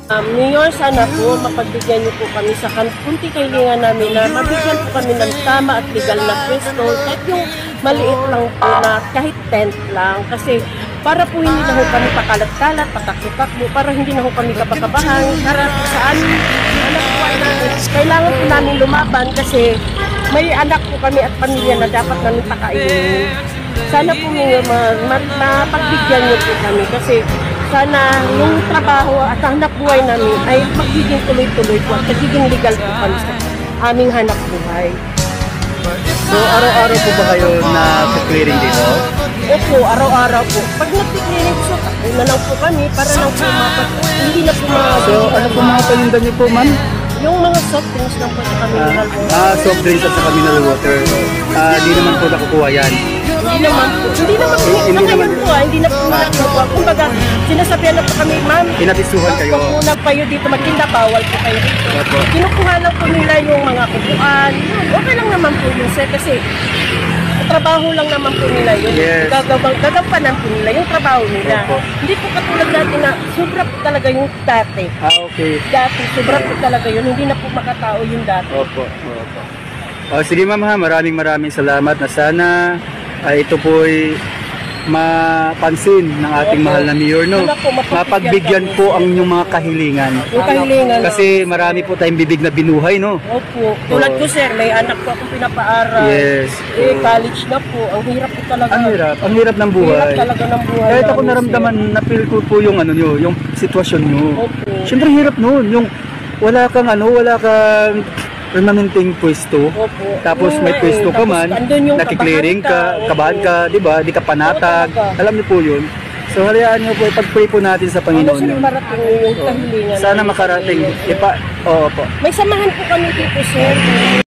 Mayor, sana po mapagbigyan niyo po kami sa kunti kahilingan namin na mabigyan po kami ng tama at legal na pwesto kahit yung maliit lang po na kahit tent lang kasi para po hindi na ho kami pakalat-kalat, patakbo-takbo, para hindi na ho kami kabakabahan para sa aming anak po namin. Kailangan po namin lumaban kasi may anak po kami at pamilya na dapat namin pakainin. Sana po Mayor, mapagbigyan niyo po kami kasi sana yung trabaho at hanap buhay namin ay magiging tuloy-tuloy po at magiging legal po kami sa aming hanap buhay. So, araw-araw po ba kayo na-clearing dito? Opo, araw-araw po. Pag nag-clearing po, takbo na lang po kami para lang po hindi na po So, ano po mga paninda niyo po, ma'am? yung mga soft drinks lang po sa kami mineral water. Soft drinks at saka mineral water. Di naman po nakukuha yan. Hindi naman po. Hindi naman po. Hindi naman Po, hindi na po nakukuha. Kumbaga, sinasabihan na po kami, ma'am, Pinapisuhan kayo. Huwag muna kayo dito magtinda, bawal po kayo dito. Opo. Kinukuha lang po nila yung mga kukuan. Okay lang naman po yun, sir, kasi trabaho lang naman po nila yun. Yes. Gagampanan po nila yung trabaho nila. Opo. Hindi po katulad natin na sobra po talaga yung dati. Okay. Dati, sobra po talaga yun. Hindi na po makatao yung dati. Opo. Sige ma'am ha, maraming salamat na sana ito po'y mapansin ng ating Opo. mahal na mayor, no? Sana po, Mapagbigyan po ang inyong mga kahilingan. Yung kahilingan. Kasi marami po tayong bibig na binuhay, no? Opo. Tulad ko, sir, may anak po akong pinapaaral. Yes. College na po. Ang hirap po talaga. Ang hirap ng buhay. Hirap talaga ng buhay. Kahit ako namin, naramdaman, na-feel ko po yung ano nyo, yung sitwasyon nyo. Opo. Siyempre hirap noon, yung wala kang permanenteng pwesto. Opo. Tapos may pwesto ka man, nakiklearing ka, kabahan ka, di ba? Di ka panatag. Alam niyo po yun. So hayaan niyo po, pag-pray po natin sa Panginoon yun. Marating yung kahilingan. Sana makarating. Oo po. May samahan po kami dito, sir.